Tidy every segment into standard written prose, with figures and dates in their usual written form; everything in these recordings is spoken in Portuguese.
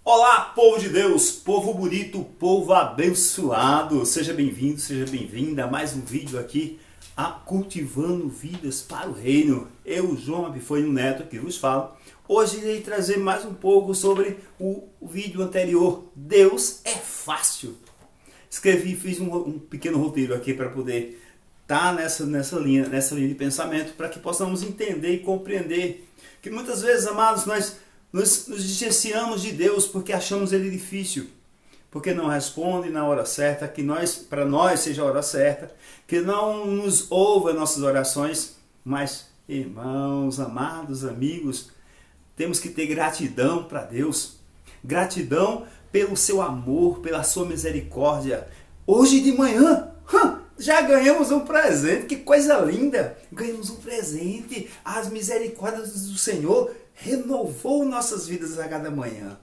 Olá, povo de Deus, povo bonito, povo abençoado. Seja bem-vindo, seja bem-vinda a mais um vídeo aqui, a Cultivando Vidas para o Reino. Eu, João Abifonio Neto, que vos falo. Hoje irei trazer mais um pouco sobre o vídeo anterior. Deus é fácil. Fiz um pequeno roteiro aqui para poder estar nessa linha de pensamento, para que possamos entender e compreender que muitas vezes, amados, nós nos distanciamos de Deus porque achamos Ele difícil, porque não responde na hora certa, que para nós seja a hora certa, que não nos ouve as nossas orações. Mas, irmãos, amados, amigos, temos que ter gratidão para Deus, gratidão pelo seu amor, pela sua misericórdia. Hoje de manhã, já ganhamos um presente, que coisa linda! Ganhamos um presente, as misericórdias do Senhor renovou nossas vidas a cada manhã.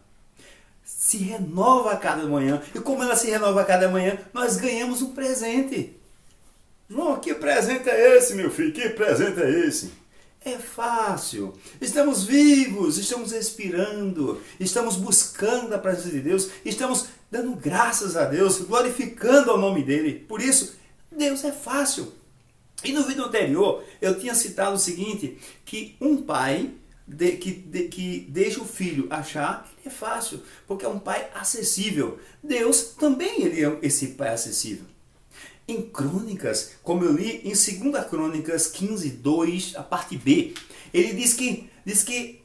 Se renova a cada manhã. E como ela se renova a cada manhã, nós ganhamos um presente. João, que presente é esse, meu filho? Que presente é esse? É fácil. Estamos vivos, estamos respirando, estamos buscando a presença de Deus, estamos dando graças a Deus, glorificando o nome dele. Por isso, Deus é fácil. E no vídeo anterior, eu tinha citado o seguinte, que um pai que deixa o filho achar, ele é fácil, porque é um pai acessível. Deus também ele é esse pai acessível. Em Crônicas, como eu li em 2 Crônicas 15, 2, a parte B, ele diz que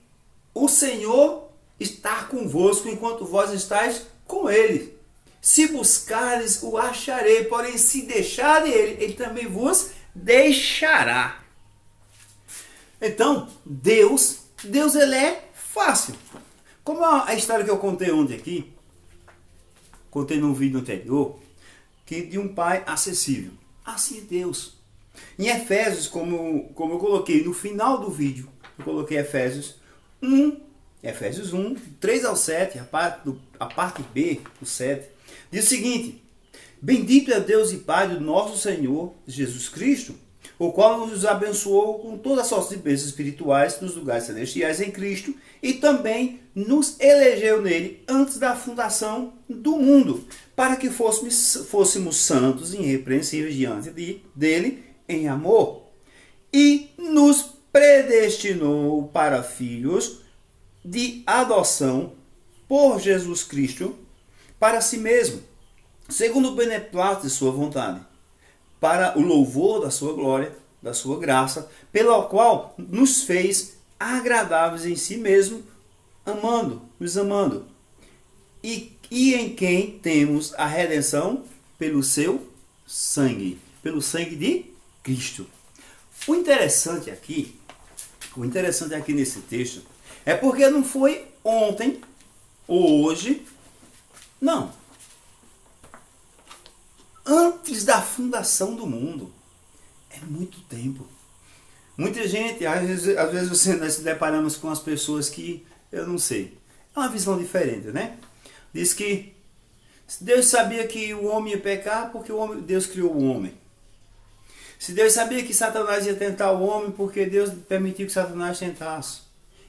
o Senhor está convosco enquanto vós estáis com ele. Se buscares, o acharei, porém se deixarem ele também vos deixará. Então, Deus ele é fácil. Como a história que eu contei ontem aqui, contei num vídeo anterior, que de um pai acessível. Assim é Deus. Em Efésios, como eu coloquei no final do vídeo, eu coloquei Efésios 1, 3 ao 7, a parte B, o 7, diz o seguinte: Bendito é Deus e Pai do nosso Senhor Jesus Cristo, o qual nos abençoou com toda a sorte de bênçãos espirituais nos lugares celestiais em Cristo, e também nos elegeu nele antes da fundação do mundo, para que fôssemos santos e irrepreensíveis diante dele em amor, e nos predestinou para filhos de adoção por Jesus Cristo para si mesmo, segundo o beneplácito de sua vontade, para o louvor da sua glória, da sua graça, pela qual nos fez agradáveis em si mesmo, nos amando, e em quem temos a redenção pelo seu sangue, pelo sangue de Cristo. O interessante aqui nesse texto é porque não foi ontem ou hoje, não. Antes da fundação do mundo. É muito tempo. Muita gente, às vezes nós se deparamos com as pessoas que, eu não sei, é uma visão diferente, né? Diz que Deus sabia que o homem ia pecar porque Deus criou o homem. Se Deus sabia que Satanás ia tentar o homem porque Deus permitiu que Satanás tentasse.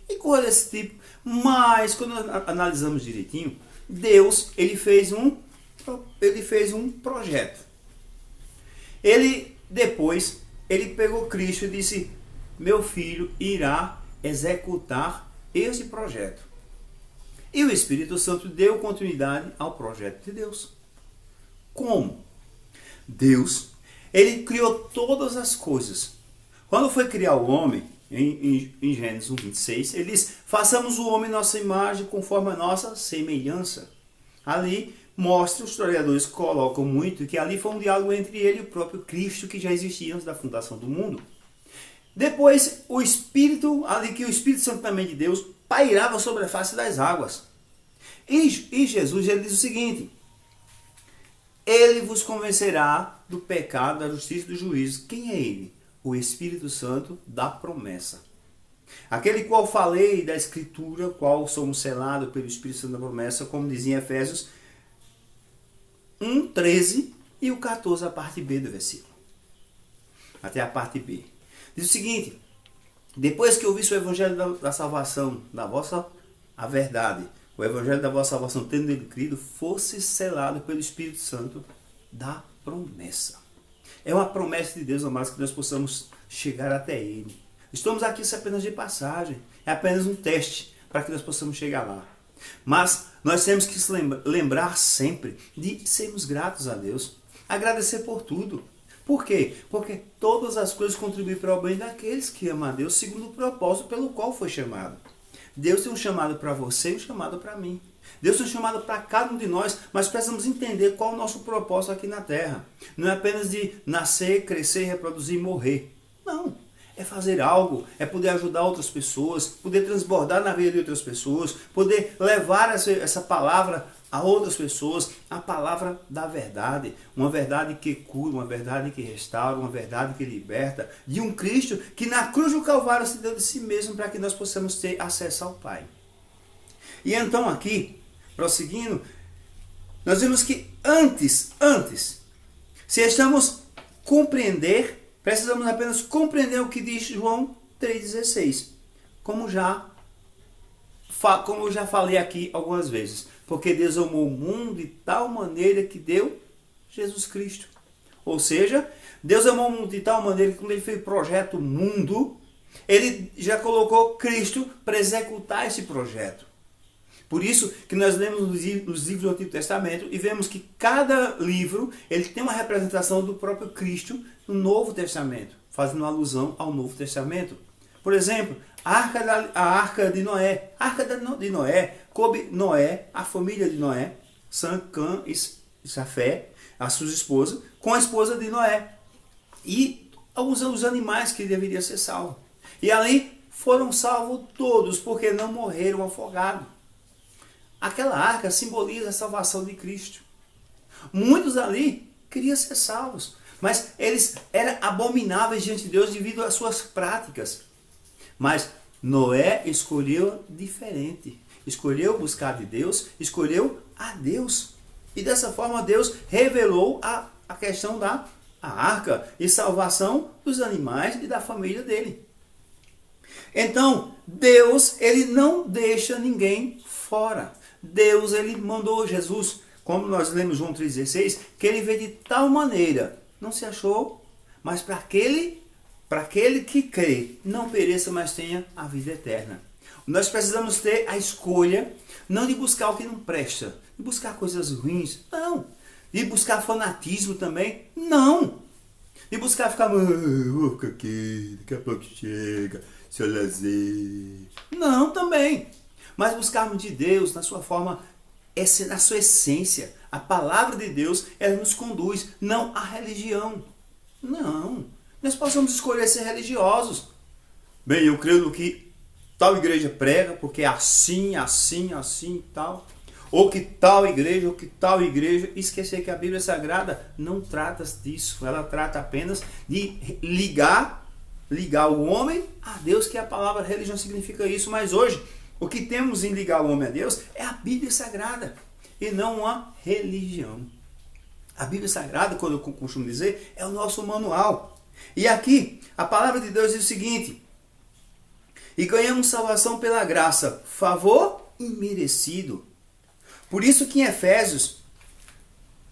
E coisa desse tipo. Mas, quando analisamos direitinho, Deus, ele fez um projeto. Depois ele pegou Cristo e disse: meu filho irá executar esse projeto. E o Espírito Santo deu continuidade ao projeto de Deus. Como? Deus, ele criou todas as coisas. Quando foi criar o homem, em Gênesis 1:26, ele diz: façamos o homem nossa imagem conforme a nossa semelhança. Ali mostra, os historiadores colocam muito, que ali foi um diálogo entre ele e o próprio Cristo, que já existia antes da fundação do mundo. Depois, o Espírito Santo também de Deus pairava sobre a face das águas. E Jesus, ele diz o seguinte: ele vos convencerá do pecado, da justiça e do juízo. Quem é ele? O Espírito Santo da promessa. Aquele qual falei da Escritura, qual somos selados pelo Espírito Santo da promessa, como dizia em Efésios 1:13 e o 14, a parte B do versículo. Até a parte B. Diz o seguinte: depois que ouvisse o evangelho da salvação, a verdade, o evangelho da vossa salvação, tendo nele crido, fosse selado pelo Espírito Santo da promessa. É uma promessa de Deus, amados, que nós possamos chegar até Ele. Estamos aqui apenas de passagem, é apenas um teste para que nós possamos chegar lá. Mas nós temos que se lembrar sempre de sermos gratos a Deus, agradecer por tudo. Por quê? Porque todas as coisas contribuem para o bem daqueles que amam a Deus, segundo o propósito pelo qual foi chamado. Deus tem um chamado para você e um chamado para mim. Deus tem um chamado para cada um de nós, mas precisamos entender qual é o nosso propósito aqui na Terra. Não é apenas de nascer, crescer, reproduzir e morrer. Não. É fazer algo, é poder ajudar outras pessoas, poder transbordar na vida de outras pessoas, poder levar essa palavra a outras pessoas, a palavra da verdade. Uma verdade que cura, uma verdade que restaura, uma verdade que liberta. De um Cristo que na cruz do Calvário se deu de si mesmo para que nós possamos ter acesso ao Pai. E então aqui, prosseguindo, nós vemos que antes, se estamos precisamos apenas compreender o que diz João 3,16. Como eu já falei aqui algumas vezes. Porque Deus amou o mundo de tal maneira que deu Jesus Cristo. Ou seja, Deus amou o mundo de tal maneira que quando Ele fez o projeto mundo, Ele já colocou Cristo para executar esse projeto. Por isso que nós lemos os livros do Antigo Testamento e vemos que cada livro ele tem uma representação do próprio Cristo no Novo Testamento, fazendo alusão ao Novo Testamento. Por exemplo, a arca de Noé. A arca de Noé coube Noé, a família de Noé, Sam, Cã e Jafé, as suas esposas, com a esposa de Noé. E alguns os animais que deveriam ser salvos. E ali foram salvos todos, porque não morreram afogados. Aquela arca simboliza a salvação de Cristo. Muitos ali queriam ser salvos, mas eles eram abomináveis diante de Deus devido às suas práticas. Mas Noé escolheu diferente. Escolheu buscar de Deus, escolheu a Deus. E dessa forma Deus revelou a questão da arca e salvação dos animais e da família dele. Então, Deus, ele não deixa ninguém fora. Deus, ele mandou Jesus, como nós lemos João 3,16, que ele veio de tal maneira, não se achou, mas para aquele que crê, não pereça, mas tenha a vida eterna. Nós precisamos ter a escolha, não de buscar o que não presta, de buscar coisas ruins, não. De buscar fanatismo também, não. De buscar ficar, vou ficar aqui, daqui a pouco chega, seu lazer. Não, também. Mas buscarmos de Deus na sua forma, na sua essência. A palavra de Deus, ela nos conduz, não a religião. Não. Nós possamos escolher ser religiosos. Bem, eu creio no que tal igreja prega, porque é assim e tal. Ou que tal igreja. Esquecer que a Bíblia Sagrada não trata disso. Ela trata apenas de ligar o homem a Deus, que a palavra religião significa isso. Mas hoje, o que temos em ligar o homem a Deus é a Bíblia Sagrada e não a religião. A Bíblia Sagrada, quando eu costumo dizer, é o nosso manual. E aqui, a palavra de Deus diz o seguinte: e ganhamos salvação pela graça, favor imerecido. Por isso que em Efésios,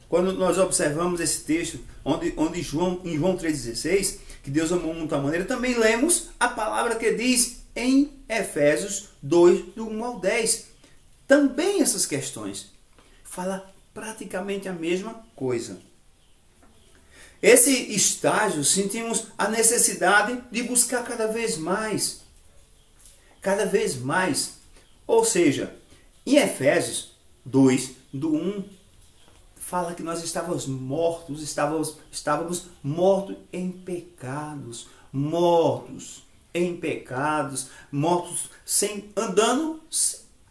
quando nós observamos esse texto, onde em João 3,16, que Deus amou o mundo de tal maneira, também lemos a palavra que diz em Efésios 2, do 1 ao 10. Também essas questões. Fala praticamente a mesma coisa. Esse estágio, sentimos a necessidade de buscar cada vez mais. Cada vez mais. Ou seja, em Efésios 2, do 1, fala que nós estávamos mortos em pecados. Mortos andando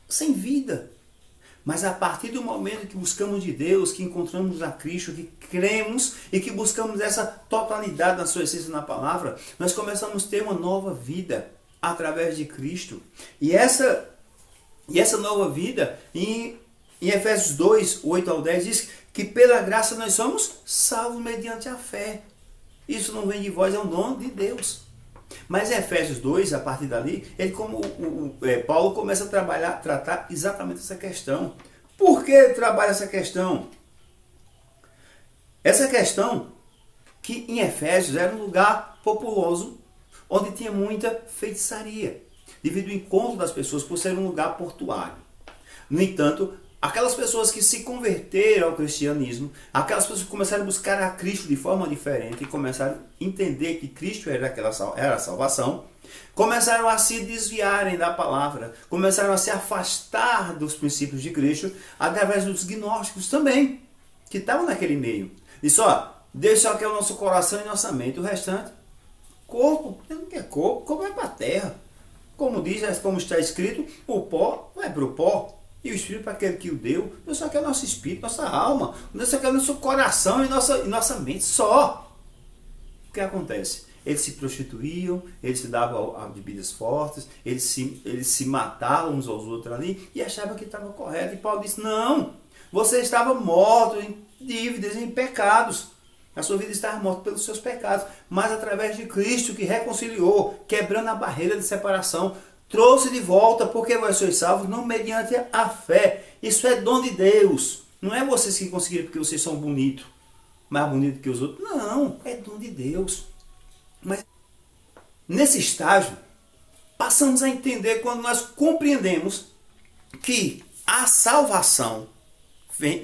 sem vida. Mas a partir do momento que buscamos de Deus, que encontramos a Cristo, que cremos e que buscamos essa totalidade na sua essência na palavra, nós começamos a ter uma nova vida através de Cristo. E essa nova vida, em Efésios 2, 8 ao 10, diz que pela graça nós somos salvos mediante a fé. Isso não vem de vós, é um dom de Deus. Mas em Efésios 2, a partir dali, Paulo começa a tratar exatamente essa questão. Por que ele trabalha essa questão? Essa questão que em Efésios era um lugar populoso, onde tinha muita feitiçaria, devido ao encontro das pessoas por ser um lugar portuário. No entanto, aquelas pessoas que se converteram ao cristianismo, aquelas pessoas que começaram a buscar a Cristo de forma diferente e começaram a entender que Cristo era a salvação, começaram a se desviarem da palavra, começaram a se afastar dos princípios de Cristo através dos gnósticos também, que estavam naquele meio. Disse, ó, Deus só quer o nosso coração e nossa mente, o restante, corpo, não quer corpo vai para a terra. Como está escrito, o pó vai para o pó. E o Espírito para aquele que o deu. Deus só quer o nosso espírito, nossa alma. Deus só quer o nosso coração e nossa mente só. O que acontece? Eles se prostituíam, eles se davam a bebidas fortes, eles se matavam uns aos outros ali e achavam que estava correto. E Paulo disse, não, você estava morto em dívidas, em pecados. A sua vida estava morta pelos seus pecados. Mas através de Cristo que reconciliou, quebrando a barreira de separação, trouxe de volta, porque vós sois salvos, não mediante a fé. Isso é dom de Deus. Não é vocês que conseguiram porque vocês são bonitos, mais bonitos que os outros. Não, é dom de Deus. Mas nesse estágio, passamos a entender quando nós compreendemos que a salvação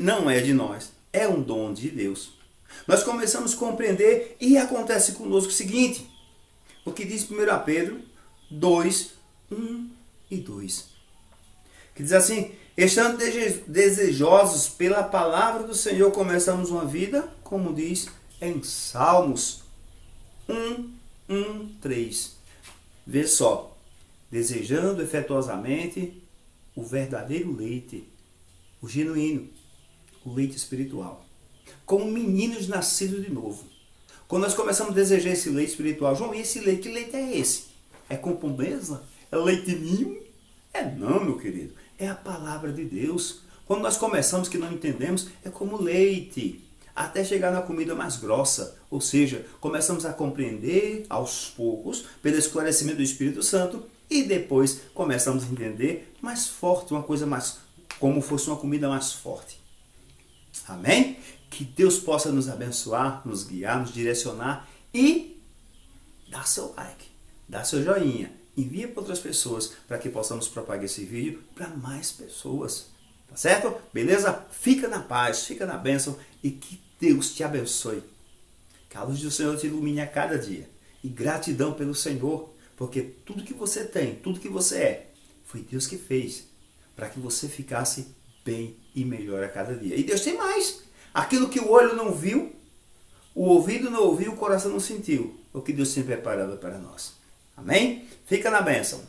não é de nós, é um dom de Deus. Nós começamos a compreender e acontece conosco o seguinte, o que diz 1 Pedro 2, 1 e 2. Que diz assim, estando desejosos pela palavra do Senhor, começamos uma vida, como diz em Salmos 3. Vê só, desejando efetuosamente o verdadeiro leite, o genuíno, o leite espiritual, como meninos nascidos de novo. Quando nós começamos a desejar esse leite espiritual, João, e esse leite, que leite é esse? É com pobreza? É leite ninho? É não, meu querido. É a palavra de Deus. Quando nós começamos que não entendemos, é como leite, até chegar na comida mais grossa. Ou seja, começamos a compreender aos poucos, pelo esclarecimento do Espírito Santo, e depois começamos a entender mais forte, uma coisa mais, como fosse uma comida mais forte. Amém? Que Deus possa nos abençoar, nos guiar, nos direcionar e dar seu like, dar seu joinha. Envia para outras pessoas para que possamos propagar esse vídeo para mais pessoas. Tá certo? Beleza? Fica na paz, fica na bênção e que Deus te abençoe. Que a luz do Senhor te ilumine a cada dia. E gratidão pelo Senhor, porque tudo que você tem, tudo que você é, foi Deus que fez para que você ficasse bem e melhor a cada dia. E Deus tem mais. Aquilo que o olho não viu, o ouvido não ouviu, o coração não sentiu. O que Deus tem preparado para nós. Amém? Fica na bênção.